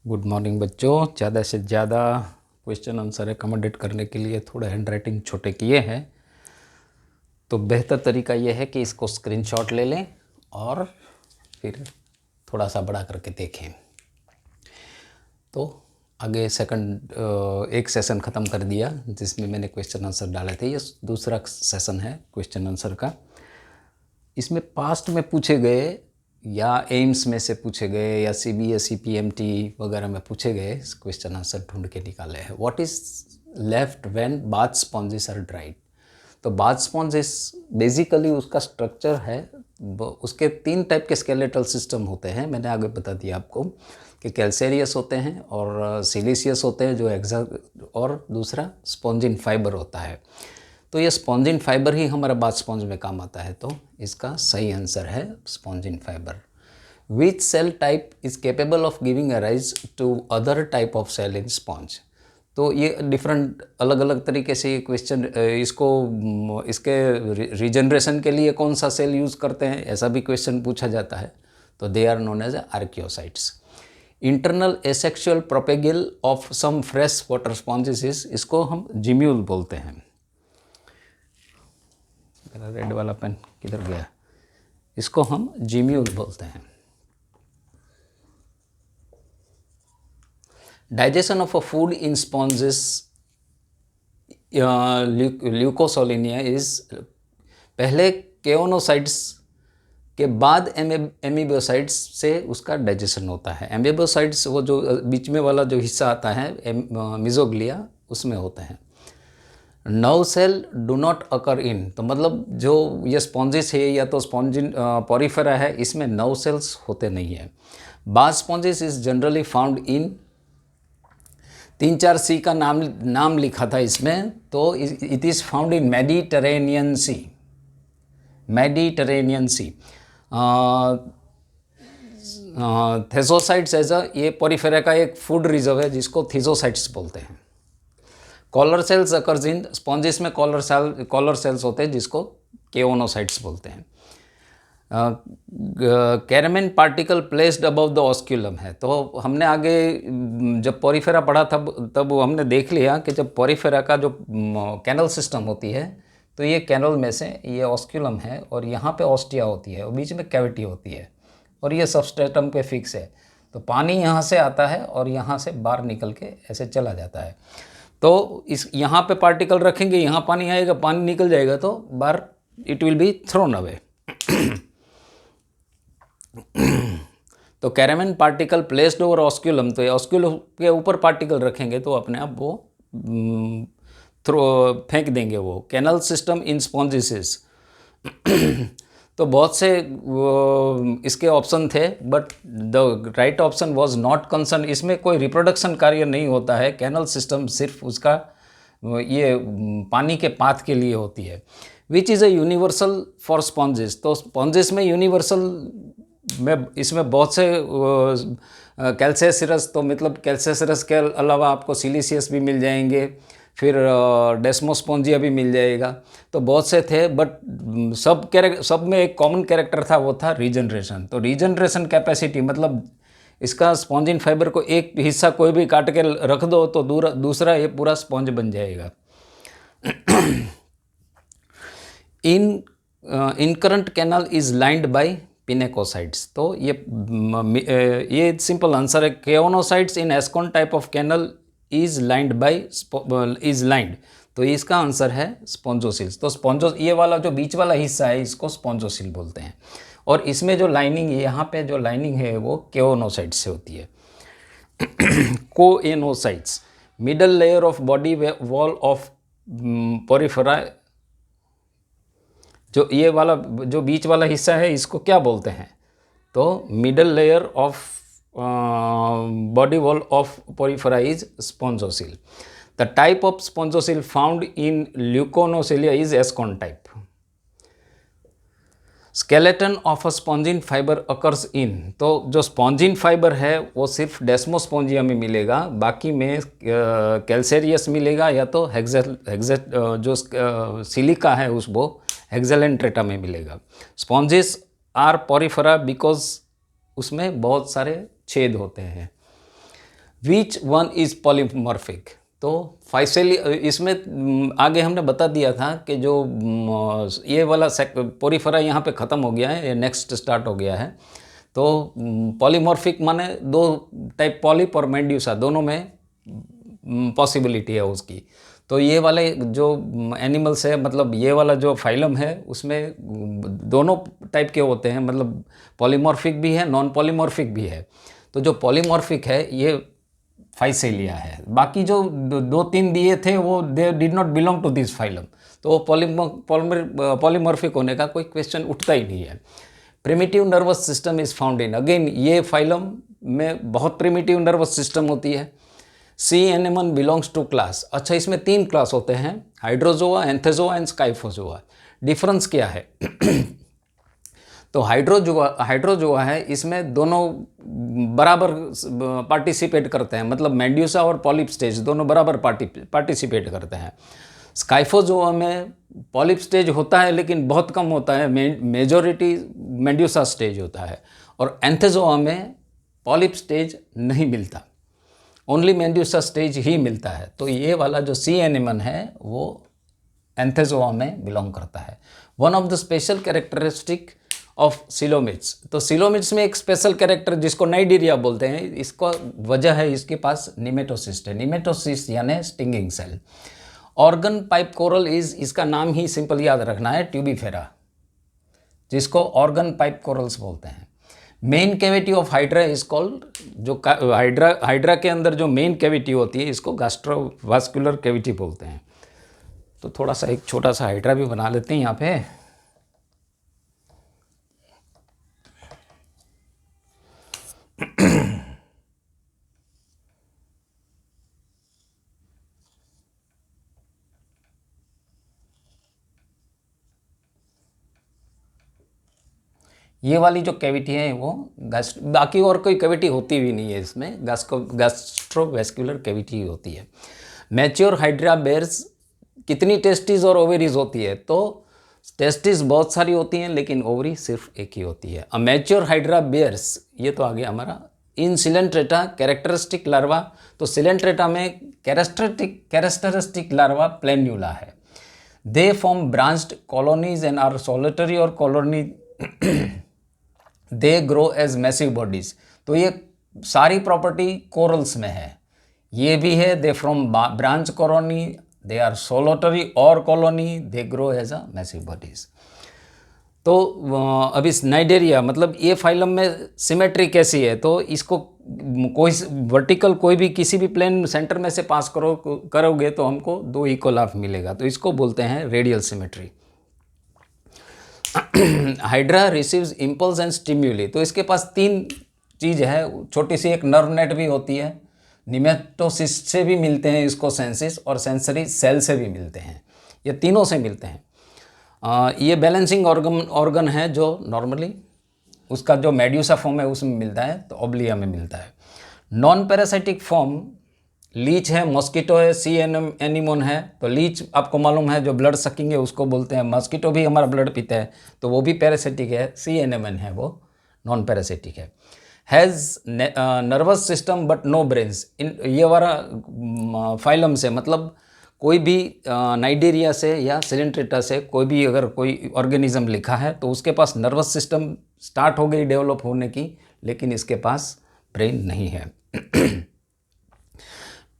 Good morning बच्चों। ज़्यादा से ज़्यादा क्वेश्चन आंसर एकमोडेट करने के लिए थोड़े हैंड राइटिंग छोटे किए हैं, तो बेहतर तरीका यह है कि इसको स्क्रीनशॉट ले लें और फिर थोड़ा सा बड़ा करके देखें। तो आगे एक सेशन ख़त्म कर दिया जिसमें मैंने क्वेश्चन आंसर डाले थे। ये दूसरा सेशन है क्वेश्चन आंसर का। इसमें पास्ट में पूछे गए या एम्स में से पूछे गए या CBSE PMT वगैरह में पूछे गए क्वेश्चन आंसर ढूंढ के निकाले हैं। What is left when bath sponges are dried. तो बाथ स्पॉन्जेस बेसिकली उसका स्ट्रक्चर है, उसके 3 टाइप के स्केलेटल सिस्टम होते हैं। मैंने आगे बता दिया आपको कि कैल्सेरियस होते हैं और सिलिशियस होते हैं और दूसरा स्पॉन्जिन फाइबर होता है। तो ये स्पॉन्जिन फाइबर ही हमारा बाथ स्पॉन्ज में काम आता है, तो इसका सही आंसर है spongin fibre. Which cell type is capable of giving a rise to other type of cell in sponge. तो ये डिफरेंट अलग अलग तरीके से ये क्वेश्चन इसके रीजनरेशन के लिए कौन सा सेल यूज़ करते हैं, ऐसा भी क्वेश्चन पूछा जाता है। तो they are known as archaeocytes. Internal asexual propagule of some fresh water sponges, इसको हम जिम्यूल बोलते हैं। मेरा रेड वाला पेन किधर गया? इसको हम जिम्यूल बोलते हैं। Digestion of a food in sponges Leucosolenia is पहले केओनोसाइट्स के बाद एमीबोसाइट्स से उसका डाइजेशन होता है। एमीबोसाइट्स वो जो बीच में वाला जो हिस्सा आता है मिजोग्लिया, उसमें होते हैं। Nerve cell do not occur in, तो मतलब जो ये स्पॉन्जेस है या तो स्पॉन्जिन पॉरीफेरा है, इसमें नर्व सेल्स होते नहीं है। Bath sponges is generally found in 3-4 sea का नाम लिखा था इसमें, तो it is found in Mediterranean sea. Thesocytes ये पॉरीफेरा का एक फूड रिजर्व है जिसको थीसोसाइट्स बोलते हैं। Collar cells occurs in sponges में कॉलर सेल्स होते हैं जिसको केओनोसाइट्स बोलते हैं। Carmine particle placed above the osculum है। तो हमने आगे जब पॉरीफेरा पढ़ा तब हमने देख लिया कि जब पॉरीफेरा का जो कैनल सिस्टम होती है, तो ये कैनल में से ये ऑस्क्यूलम है और यहाँ पे ऑस्टिया होती है और बीच में कैविटी होती है और ये सबस्ट्रेटम पे फिक्स है। तो पानी यहाँ से आता है और यहाँ से बाहर निकल के ऐसे चला जाता है। तो इस यहाँ पे पार्टिकल रखेंगे, यहाँ पानी आएगा, पानी निकल जाएगा तो बाहर it will be thrown away. तो कैरामेन पार्टिकल प्लेस्ड ओवर ऑस्क्यूलम, तो ऑस्क्यूलम के ऊपर पार्टिकल रखेंगे तो अपने आप वो फेंक देंगे वो। कैनल सिस्टम इन स्पॉन्जेस तो बहुत से इसके ऑप्शन थे, but the right option was not concern. इसमें कोई रिप्रोडक्शन कार्य नहीं होता है। कैनल सिस्टम सिर्फ उसका ये पानी के पाथ के लिए होती है। Which is a universal for sponges, तो स्पॉन्जेस में यूनिवर्सल में इसमें बहुत से कैल्सेसिरस, तो मतलब कैल्सेसिरस के अलावा आपको सिलिशियस भी मिल जाएंगे, फिर डेस्मोस्पोंजिया भी मिल जाएगा। तो बहुत से थे, बट सब में एक कॉमन कैरेक्टर था, वो था रीजनरेशन। तो रीजनरेशन कैपेसिटी मतलब इसका स्पॉन्जिन फाइबर को एक हिस्सा कोई भी काट के रख दो तो दूसरा ये पूरा स्पॉन्ज बन जाएगा। Incurrent canal is lined by pinacocytes, तो ये सिंपल आंसर है। Choanocytes in ascon type of canal is lined, तो इसका आंसर है स्पॉन्जोसिल्स। तो ये वाला जो बीच वाला हिस्सा है इसको स्पॉन्जोसिल बोलते हैं और इसमें जो लाइनिंग है, यहाँ पे जो लाइनिंग है वो केओनोसाइट्स से होती है। Coenocytes middle layer of body wall of Porifera, जो ये वाला जो बीच वाला हिस्सा है इसको क्या बोलते हैं? तो middle layer of body wall of porifera is spongocoel. The type of spongocoel found in Leucosolenia is ascon type. Skeleton of a spongin fibre occurs in, तो जो स्पॉन्जिन फाइबर है वो सिर्फ डेस्मोस्पोंजिया में मिलेगा, बाकी में कैल्सेरियस मिलेगा या तो जो सिलिका है वो हेक्सेलेंट्रेटा में मिलेगा। स्पॉन्जेस आर पॉरीफेरा बिकॉज उसमें बहुत सारे छेद होते हैं। Which one is polymorphic. तो फाइसेली इसमें आगे हमने बता दिया था कि जो ये वाला पोरीफेरा यहाँ पे ख़त्म हो गया है, ये नेक्स्ट स्टार्ट हो गया है। तो पॉलीमॉर्फिक माने दो टाइप, पॉलिप और मेंड्यूसा, दोनों में पॉसिबिलिटी है उसकी। तो ये वाले जो एनिमल्स है, मतलब ये वाला जो फाइलम है उसमें दोनों टाइप के होते हैं, मतलब पॉलीमॉर्फिक भी है, नॉन पॉलीमॉर्फिक भी है। तो जो पॉलीमॉर्फिक है ये फाइसेलिया है। बाकी जो दो तीन दिए थे वो they did not belong to this phylum. तो पॉलीमॉर्फिक होने का कोई क्वेश्चन उठता ही नहीं है। Primitive nervous system is found in, again ये फाइलम में बहुत प्रिमिटिव नर्वस सिस्टम होती है। Sea anemone belongs to class. अच्छा, इसमें 3 क्लास होते हैं, hydrozoa, anthozoa and scyphozoa. Difference क्या है? तो हाइड्रोजोआ है, इसमें दोनों बराबर पार्टिसिपेट करते हैं, मतलब मेंड्यूसा और पॉलिप स्टेज दोनों बराबर पार्टिसिपेट करते हैं। स्काइफोजोआ में पॉलिप स्टेज होता है लेकिन बहुत कम होता है, मेजॉरिटी मेंड्यूसा स्टेज होता है। और एंथेजोआ में पॉलिप स्टेज नहीं मिलता, ओनली मेंड्यूसा स्टेज ही मिलता है। तो ये वाला जो सी एनिमन है वो एंथेजोआ में बिलोंग करता है। One of the special characteristic of coelomates, तो सिलोमिड्स में एक स्पेशल कैरेक्टर जिसको नाइडीरिया बोलते हैं, इसको वजह है इसके पास निमेटोसिस्ट है। निमेटोसिस्ट यानी stinging cell. Organ pipe coral is, इसका नाम ही सिंपल याद रखना है, ट्यूबिफेरा, जिसको ऑर्गन पाइप कोरल्स बोलते हैं। Main cavity of hydra is called, जो हाइड्रा के अंदर जो मेन कैविटी होती है इसको गैस्ट्रोवास्कुलर कैविटी बोलते हैं। तो थोड़ा सा एक छोटा सा हाइड्रा भी बना लेते हैं यहाँ पे। ये वाली जो कैविटी है वो बाकी और कोई कैविटी होती भी नहीं है इसमें, गैस्ट्रोवेस्कुलर कैविटी होती है। मैच्योर हाइड्रा बेयर्स कितनी टेस्टिस और ओवरीज होती है? तो टेस्टिस बहुत सारी होती हैं लेकिन ओवरी सिर्फ एक ही होती है। अ मैच्योर हाइड्रा बेयर्स, ये तो आ गया हमारा। इन सिलेंट्रेटा कैरेक्टरिस्टिक लार्वा, तो सिलेंट्रेटा में कैरेक्टरिस्टिक लार्वा प्लेन्यूला है। They form branched colonies and are solitary और colony they grow as massive bodies. तो ये सारी प्रॉपर्टी कोरल्स में है, ये भी है। They from branch colony, they are solitary और colony, they grow as a massive bodies. तो अब इस नाइडेरिया, मतलब ये फाइलम में सिमेट्री कैसी है? तो इसको कोई वर्टिकल कोई भी किसी भी प्लेन सेंटर में से पास करोगे तो हमको 2 इक्वल हाफ मिलेगा, तो इसको बोलते हैं radial symmetry. Hydra receives impulse and stimuli, तो इसके पास 3 चीज़ है। छोटी सी एक नर्व नेट भी होती है, निमेटोसिस्ट से भी मिलते हैं इसको सेंसिस, और सेंसरी सेल से भी मिलते हैं, ये तीनों से मिलते हैं। ये बैलेंसिंग ऑर्गन है जो नॉर्मली उसका जो मेड्यूसा फॉर्म है उसमें मिलता है, तो ओब्लिया में मिलता है। नॉन पैरासाइटिक फॉर्म लीच है, मॉस्किटो है, सी एनिमोन है। तो लीच आपको मालूम है जो ब्लड सकिंग है उसको बोलते हैं, मॉस्किटो भी हमारा ब्लड पीता है तो वो भी पैरासिटिक है। सी एनिमन है वो नॉन पैरासिटिक है। Has nervous system but no brains, in ये वाला फाइलम से, मतलब कोई भी नाइडेरिया से या सिलेंट्रेटा से कोई भी अगर कोई ऑर्गेनिज्म लिखा है तो उसके पास नर्वस सिस्टम स्टार्ट हो गई डेवलप होने की, लेकिन इसके पास ब्रेन नहीं है।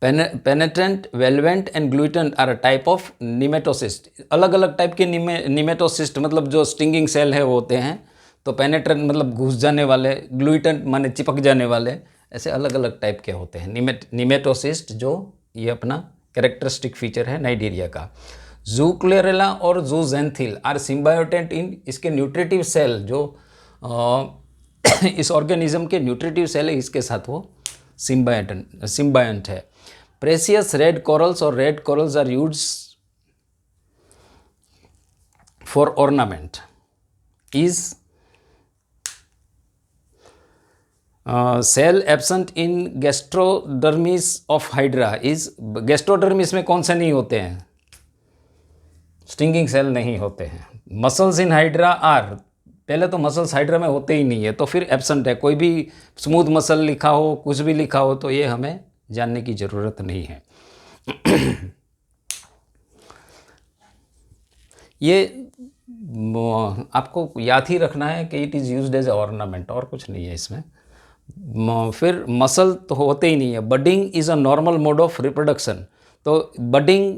Penetrant, volvent and glutinant are a type of nematocyst. अलग अलग टाइप के निमेटोसिस्ट, मतलब जो स्टिंगिंग सेल है वो होते हैं। तो पेनेट्रेंट मतलब घुस जाने वाले, ग्लूटेंट माने चिपक जाने वाले, ऐसे अलग अलग टाइप के होते हैं निमेटोसिस्ट, जो ये अपना कैरेक्टरिस्टिक फीचर है नाइडेरिया का। जूक्लेरेला और जूजेंथिल आर सिम्बायोटेंट इन, इसके न्यूट्रिटिव सेल जो इस ऑर्गेनिज्म के न्यूट्रिटिव सेल है इसके साथ वो सिम्बायंट है। प्रेसियस रेड कोरल्स और red corals are used for ornament. Is cell absent in gastrodermis of hydra is, gastrodermis में कौन से नहीं होते हैं? स्टिंगिंग सेल नहीं होते हैं। मसल्स इन हाइड्रा आर, पहले तो मसल्स हाइड्रा में होते ही नहीं है, तो फिर एब्सेंट है। कोई भी स्मूथ मसल लिखा हो, कुछ भी लिखा हो तो ये हमें जानने की ज़रूरत नहीं है। ये आपको याद ही रखना है कि it is used as ornament, और कुछ नहीं है इसमें। फिर मसल तो होते ही नहीं है। Budding is a normal mode of reproduction. तो बडिंग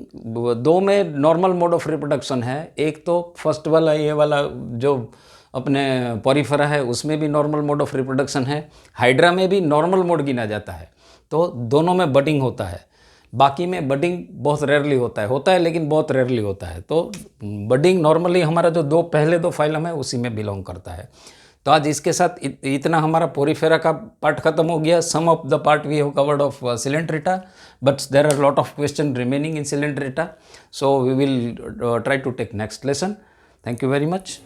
दो में नॉर्मल मोड ऑफ रिप्रोडक्शन है। एक तो फर्स्ट वाला, ये वाला जो अपने पॉरीफेरा है, उसमें भी नॉर्मल मोड ऑफ रिप्रोडक्शन है। हाइड्रा में भी नॉर्मल मोड गिना जाता है। तो दोनों में बडिंग होता है। बाकी में बडिंग बहुत रेयरली होता है लेकिन बहुत रेयरली होता है। तो बडिंग नॉर्मली हमारा जो पहले दो फाइलम है उसी में बिलोंग करता है। तो आज इसके साथ इतना हमारा पोरीफेरा का पार्ट खत्म हो गया। Some of the part we have covered of coelenterata, but there are lot of question remaining in coelenterata, so we will try to take next lesson. Thank you very much.